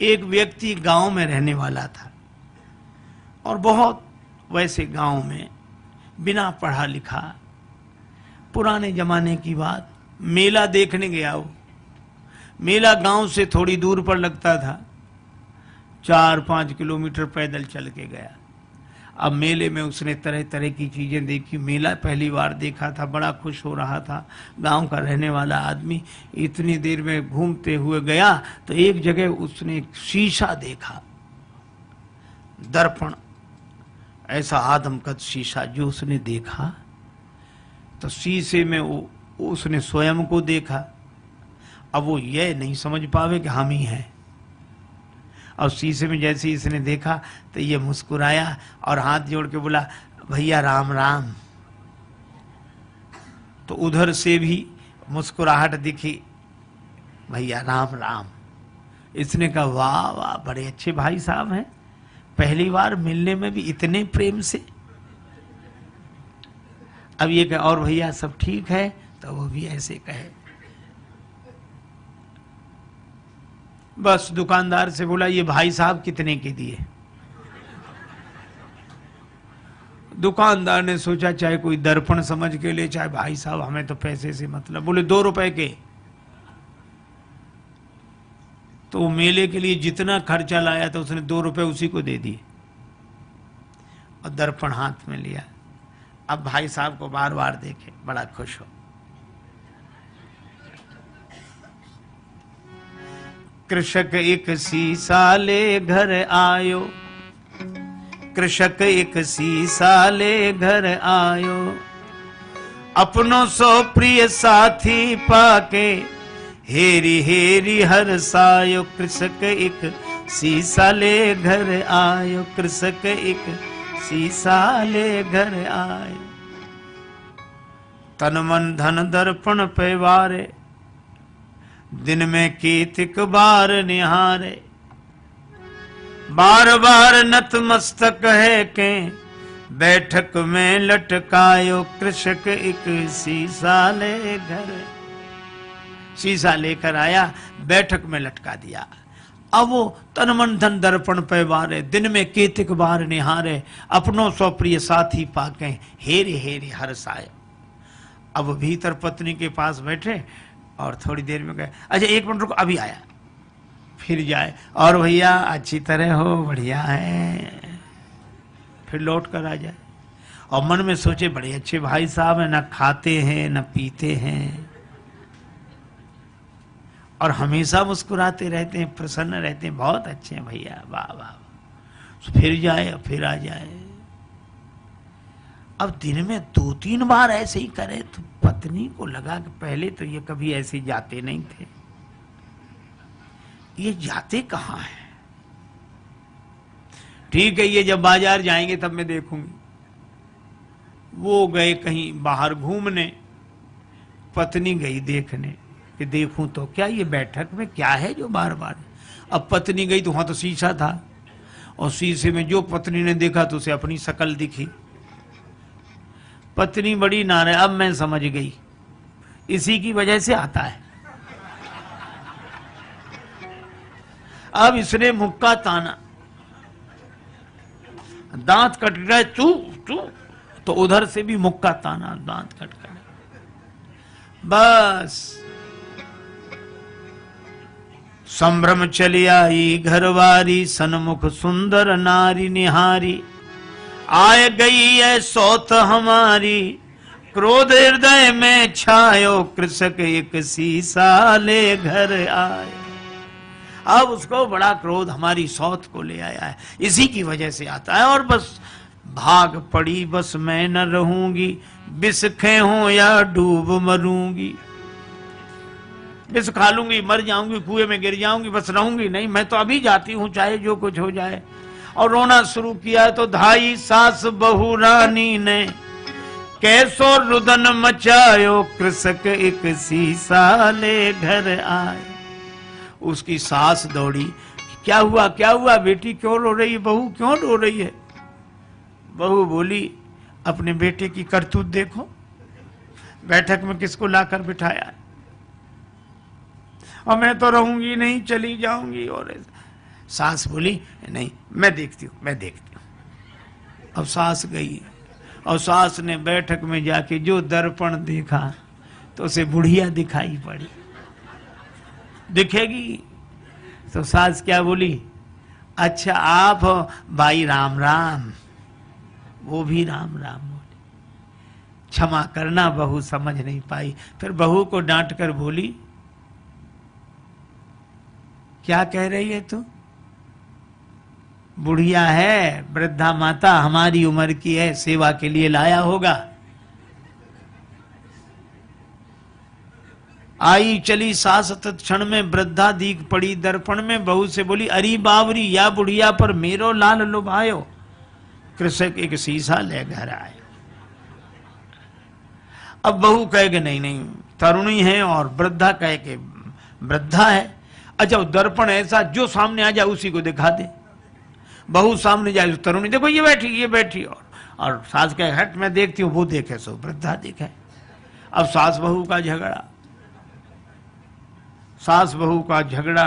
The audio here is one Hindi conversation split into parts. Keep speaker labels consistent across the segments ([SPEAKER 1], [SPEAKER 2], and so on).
[SPEAKER 1] एक व्यक्ति गांव में रहने वाला था और बहुत वैसे गांव में बिना पढ़ा लिखा, पुराने जमाने की बात, मेला देखने गया। वो मेला गांव से थोड़ी दूर पर लगता था, 4-5 किलोमीटर पैदल चल के गया। अब मेले में उसने तरह तरह की चीजें देखी। मेला पहली बार देखा था, बड़ा खुश हो रहा था। गांव का रहने वाला आदमी इतनी देर में घूमते हुए गया तो एक जगह उसने एक शीशा देखा, दर्पण, ऐसा आदमकद शीशा जो उसने देखा तो शीशे में उसने स्वयं को देखा। अब वो ये नहीं समझ पावे कि हम ही हैं। और शीशे में जैसे ही इसने देखा तो ये मुस्कुराया और हाथ जोड़ के बोला, भैया राम राम। तो उधर से भी मुस्कुराहट दिखी, भैया राम राम। इसने कहा, वाह वाह, बड़े अच्छे भाई साहब हैं, पहली बार मिलने में भी इतने प्रेम से। अब ये कहे, और भैया सब ठीक है? तो वो भी ऐसे कहे। बस दुकानदार से बोला, ये भाई साहब कितने के दिए? दुकानदार ने सोचा चाहे कोई दर्पण समझ के ले, चाहे भाई साहब, हमें तो पैसे से मतलब। बोले 2 रुपए के। तो मेले के लिए जितना खर्चा लाया था उसने 2 रुपए उसी को दे दिए और दर्पण हाथ में लिया। अब भाई साहब को बार बार देखे, बड़ा खुश हो। कृषक एक सीसा ले घर आयो, कृषक एक सीसा ले घर आयो, अपनों सो प्रिय साथी पाके हेरी हेरी हरसायो। कृषक एक सीसा ले घर आयो, कृषक एक सीसा ले घर आयो। तन मन धन दर्पण पे वारे, दिन में कीतिक बार निहारे। बार बार नतमस्तक है के बैठक में लटकायो। कृषक एक शीशा ले घर, शीशा लेकर आया, बैठक में लटका दिया। अब वो तन मन धन दर्पण पे वारे, दिन में कीतिक बार निहारे, अपनों सो प्रिय साथी पाके हेरी हेरी हरसायो। अब भीतर पत्नी के पास बैठे और थोड़ी देर में गए, अच्छा 1 मिनट रुको, अभी आया। फिर जाए, और भैया अच्छी तरह हो, बढ़िया है। फिर लौट कर आ जाए और मन में सोचे, बड़े अच्छे भाई साहब हैं, ना खाते हैं ना पीते हैं और हमेशा मुस्कुराते रहते हैं, प्रसन्न रहते हैं, बहुत अच्छे हैं भैया, वाह वाह। फिर जाए, फिर आ जाए। अब दिन में 2-3 बार ऐसे ही करे तो पत्नी को लगा कि पहले तो ये कभी ऐसे जाते नहीं थे, ये जाते कहाँ हैं? ठीक है, ये जब बाजार जाएंगे तब मैं देखूंगी। वो गए कहीं बाहर घूमने, पत्नी गई देखने कि देखूं तो क्या ये बैठक में क्या है जो बार बार। अब पत्नी गई तो वहां तो शीशा था और शीशे में जो पत्नी ने देखा तो उसे अपनी शक्ल दिखी। पत्नी बड़ी नाराज। अब मैं समझ गई, इसी की वजह से आता है। अब इसने मुक्का ताना, दांत कट गए, चू चू, तो उधर से भी मुक्का ताना, दांत कट गए। बस संभ्रम चली आई घरवारी, सन्मुख सुंदर नारी निहारी। आय गई है सौत हमारी, क्रोध हृदय में छायो। कृषक एक सीसा ले घर आए। अब उसको बड़ा क्रोध हमारी सौत को ले आया है, इसी की वजह से आता है। और बस भाग पड़ी, बस मैं न रहूंगी, विष हूं या डूब मरूंगी। विष खा लूंगी, मर जाऊंगी, कुएं में गिर जाऊंगी, बस रहूंगी नहीं, मैं तो अभी जाती हूं, चाहे जो कुछ हो जाए। और रोना शुरू किया तो धाई सास बहू रानी ने कैसो रुदन मचायो। कृषक एक सीसा ले घर आए। उसकी सास दौड़ी, क्या हुआ क्या हुआ बेटी, क्यों रो रही है, बहू क्यों रो रही है? बहू बोली, अपने बेटे की करतूत देखो, बैठक में किसको लाकर बिठाया, और मैं तो रहूंगी नहीं, चली जाऊंगी। और सास बोली नहीं मैं देखती हूँ मैं देखती हूँ। अब सास गई और सास ने बैठक में जाके जो दर्पण देखा तो उसे बुढ़िया दिखाई पड़ी। दिखेगी तो सास क्या बोली, अच्छा आप हो भाई राम राम। वो भी राम राम बोली। क्षमा करना बहू समझ नहीं पाई। फिर बहू को डांट कर बोली क्या कह रही है तू? बुढ़िया है, वृद्धा माता, हमारी उम्र की है, सेवा के लिए लाया होगा। आई चली सास तत्क्षण में वृद्धा दीख पड़ी दर्पण में। बहू से बोली अरी बावरी या बुढ़िया पर मेरो लाल लुभायो। कृषक एक शीशा ले घर आए। अब बहू कहे कि नहीं नहीं तरुणी है और वृद्धा कहे कि वृद्धा है। अच्छा दर्पण ऐसा जो सामने आ जाए उसी को दिखा दे। बहू सामने जाए तरुणी देखो ये बैठी और सास कहे हट मैं देखती हूँ, वो देखे सो वृद्धा देखे। अब सास बहू का झगड़ा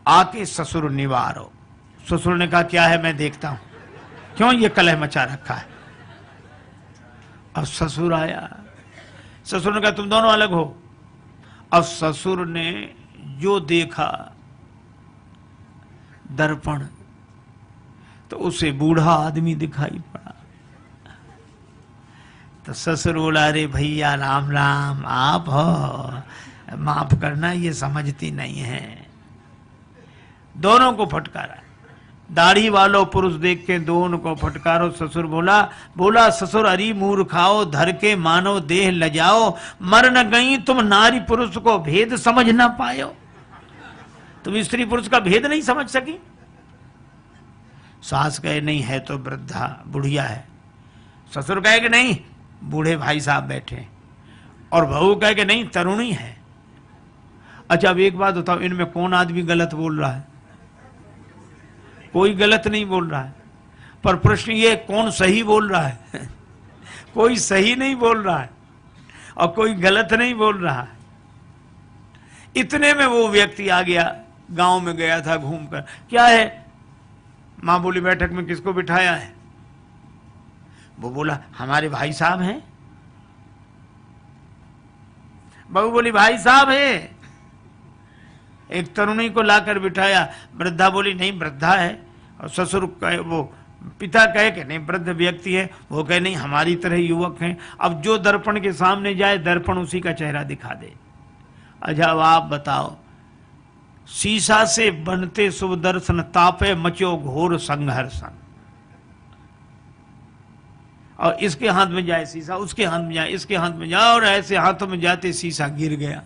[SPEAKER 1] आके ससुर निवारो। ससुर ने कहा क्या है मैं देखता हूं, क्यों ये कलह मचा रखा है। अब ससुर आया, ससुर ने कहा तुम दोनों अलग हो। अब ससुर ने जो देखा दर्पण तो उसे बूढ़ा आदमी दिखाई पड़ा। तो ससुर बोला अरे भैया राम राम आप हो, माफ करना ये समझती नहीं है। दोनों को फटकारा। दाढ़ी वालों पुरुष देख के दोनों को फटकारो। ससुर बोला ससुर अरी मूर्खाओ धर के मानो देह लजाओ। मर न गई तुम नारी पुरुष को भेद समझ ना पायो। तुम स्त्री पुरुष का भेद नहीं समझ सकी। सास कहे नहीं है तो वृद्धा बुढ़िया है। ससुर कहे कि नहीं बूढ़े भाई साहब बैठे। और बहू कहे कि नहीं तरुणी है। अच्छा अब एक बात बताओ इनमें कौन आदमी गलत बोल रहा है? कोई गलत नहीं बोल रहा है, पर प्रश्न ये कौन सही बोल रहा है? कोई सही नहीं बोल रहा है और कोई गलत नहीं बोल रहा है। इतने में वो व्यक्ति आ गया, गांव में गया था घूमकर। क्या है? मां बोली बैठक में किसको बिठाया है? वो बोला हमारे भाई साहब हैं। बहू बोली भाई साहब है। एक तरुणी को लाकर बिठाया। वृद्धा बोली नहीं वृद्धा है। और ससुर कहे, वो पिता कहे कि नहीं वृद्ध व्यक्ति है। वो कहे नहीं हमारी तरह युवक हैं। अब जो दर्पण के सामने जाए दर्पण उसी का चेहरा दिखा दे। अच्छा अब आप बताओ, शीशा से बनते शुभ दर्शन तापे मचो घोर संघर्षण। और इसके हाथ में जाए शीशा, उसके हाथ में जाए, इसके हाथ में जाए, और ऐसे हाथों में जाते शीशा गिर गया,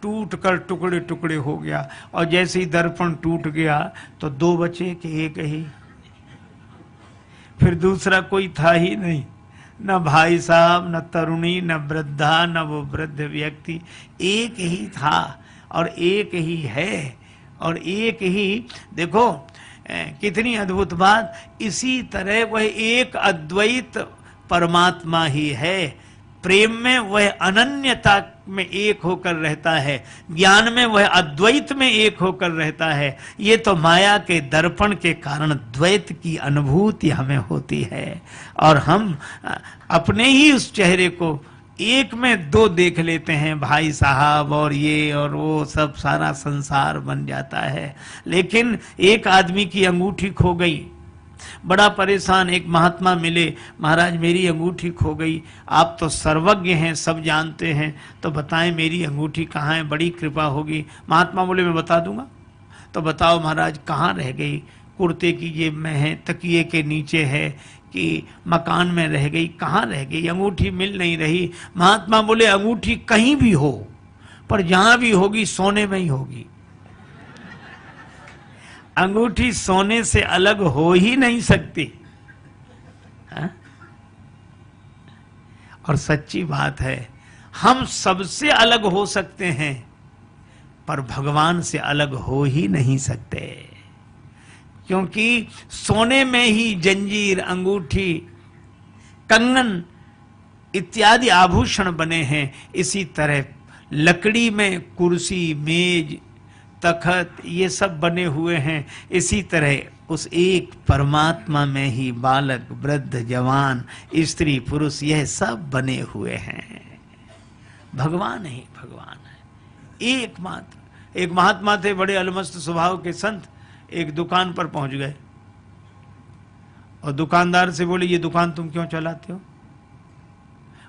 [SPEAKER 1] टूट कर टुकड़े टुकड़े हो गया। और जैसे ही दर्पण टूट गया तो दो बचे कि एक ही। फिर दूसरा कोई था ही नहीं, न भाई साहब, न तरुणी, न वृद्धा, न वो वृद्ध व्यक्ति। एक ही था और एक ही है और एक ही। देखो कितनी अद्भुत बात। इसी तरह वह एक अद्वैत परमात्मा ही है। प्रेम में वह अनन्यता में एक होकर रहता है, ज्ञान में वह अद्वैत में एक होकर रहता है। ये तो माया के दर्पण के कारण द्वैत की अनुभूति हमें होती है और हम अपने ही उस चेहरे को एक में दो देख लेते हैं, भाई साहब और ये और वो, सब सारा संसार बन जाता है। लेकिन एक आदमी की अंगूठी खो गई, बड़ा परेशान। एक महात्मा मिले, महाराज मेरी अंगूठी खो गई, आप तो सर्वज्ञ हैं, सब जानते हैं, तो बताएं मेरी अंगूठी कहाँ है, बड़ी कृपा होगी। महात्मा बोले मैं बता दूंगा। तो बताओ महाराज कहाँ रह गई? कुर्ते की जेब में है, तकिए के नीचे है, कि मकान में रह गई, कहाँ रह गई? अंगूठी मिल नहीं रही। महात्मा बोले अंगूठी कहीं भी हो, पर जहां भी होगी सोने में ही होगी। अंगूठी सोने से अलग हो ही नहीं सकती। हा? और सच्ची बात है, हम सबसे अलग हो सकते हैं पर भगवान से अलग हो ही नहीं सकते, क्योंकि सोने में ही जंजीर, अंगूठी, कंगन इत्यादि आभूषण बने हैं। इसी तरह लकड़ी में कुर्सी, मेज, तखत, ये सब बने हुए हैं। इसी तरह उस एक परमात्मा में ही बालक, वृद्ध, जवान, स्त्री, पुरुष, यह सब बने हुए हैं। भगवान ही भगवान है एकमात्र। एक महात्मा थे, बड़े अलमस्त स्वभाव के संत, एक दुकान पर पहुंच गए और दुकानदार से बोले, ये दुकान तुम क्यों चलाते हो?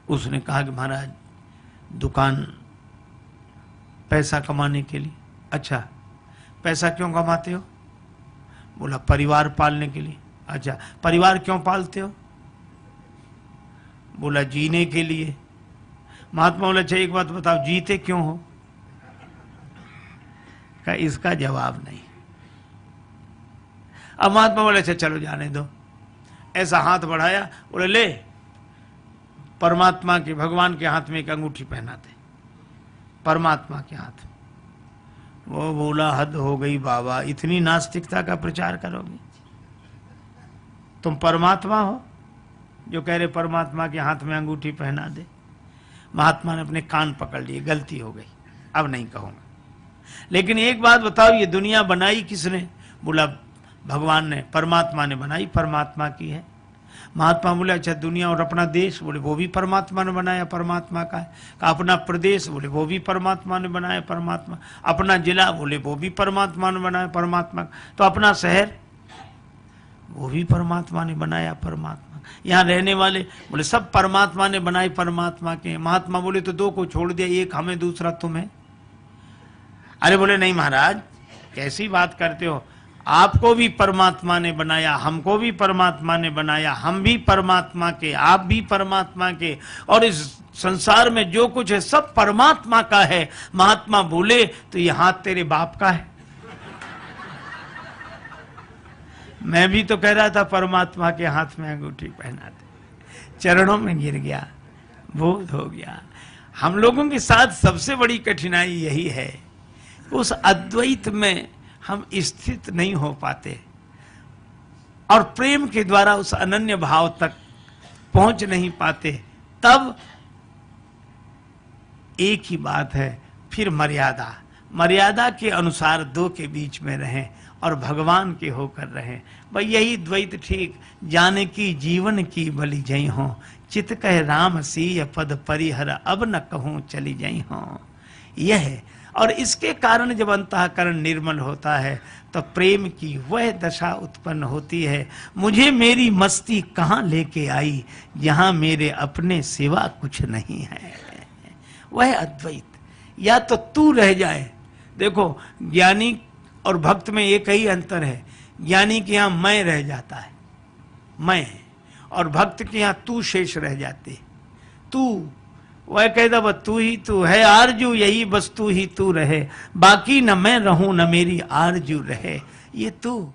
[SPEAKER 1] उसने कहा कि महाराज, दुकान पैसा कमाने के लिए। अच्छा, पैसा क्यों कमाते हो? बोला, परिवार पालने के लिए। अच्छा, परिवार क्यों पालते हो? बोला, जीने के लिए। महात्मा बोला, अच्छा एक बात बताओ, जीते क्यों हो? का इसका जवाब नहीं। अब महात्मा बोले, अच्छा चलो जाने दो। ऐसा हाथ बढ़ाया, बोले, ले परमात्मा के, भगवान के हाथ में एक अंगूठी पहना दे, परमात्मा के हाथ में। वो बोला, हद हो गई बाबा, इतनी नास्तिकता का प्रचार करोगे? तुम परमात्मा हो जो कह रहे परमात्मा के हाथ में अंगूठी पहना दे? महात्मा ने अपने कान पकड़ लिए, गलती हो गई, अब नहीं कहूंगा। लेकिन एक बात बताओ, ये दुनिया बनाई किसने? बोला, भगवान ने, परमात्मा ने बनाई, परमात्मा की है। महात्मा बोले, अच्छा दुनिया और अपना देश? बोले, वो भी परमात्मा ने बनाया, परमात्मा का है। कहा, अपना प्रदेश? बोले, वो भी परमात्मा ने बनाया, परमात्मा। अपना जिला? बोले, वो भी परमात्मा ने बनाया, परमात्मा। तो अपना शहर? वो भी परमात्मा ने बनाया, परमात्मा। यहाँ रहने वाले? बोले, सब परमात्मा ने बनाए, परमात्मा के। महात्मा बोले, तो दो को छोड़ दिया, एक हमें दूसरा तुम्हें। अरे बोले, नहीं महाराज, कैसी बात करते हो? आपको भी परमात्मा ने बनाया, हमको भी परमात्मा ने बनाया, हम भी परमात्मा के, आप भी परमात्मा के, और इस संसार में जो कुछ है सब परमात्मा का है। महात्मा बोले, तो ये हाथ तेरे बाप का है? मैं भी तो कह रहा था परमात्मा के हाथ में अंगूठी पहना दे। चरणों में गिर गया, बोध हो गया। हम लोगों के साथ सबसे बड़ी कठिनाई यही है, उस अद्वैत में हम स्थित नहीं हो पाते और प्रेम के द्वारा उस अनन्य भाव तक पहुंच नहीं पाते। तब एक ही बात है, फिर मर्यादा, मर्यादा के अनुसार दो के बीच में रहें और भगवान के होकर रहें। भाई यही द्वैत ठीक। जाने की जीवन की बलि जई हो, चित कह राम सीय पद परिहर, अब न कहूं चली जई हो। यह है। और इसके कारण जब अंतःकरण निर्मल होता है तो प्रेम की वह दशा उत्पन्न होती है। मुझे मेरी मस्ती कहाँ लेके आई, जहां मेरे अपने सिवा कुछ नहीं है। वह अद्वैत। या तो तू रह जाए। देखो, ज्ञानी और भक्त में एक ही अंतर है, ज्ञानी के यहाँ मैं रह जाता है, मैं, और भक्त के यहाँ तू शेष रह जाते। तू, वह कहता बस तू ही तू है, आरजू यही बस तू ही तू रहे, बाकी न मैं रहूं न मेरी आरजू रहे। ये तू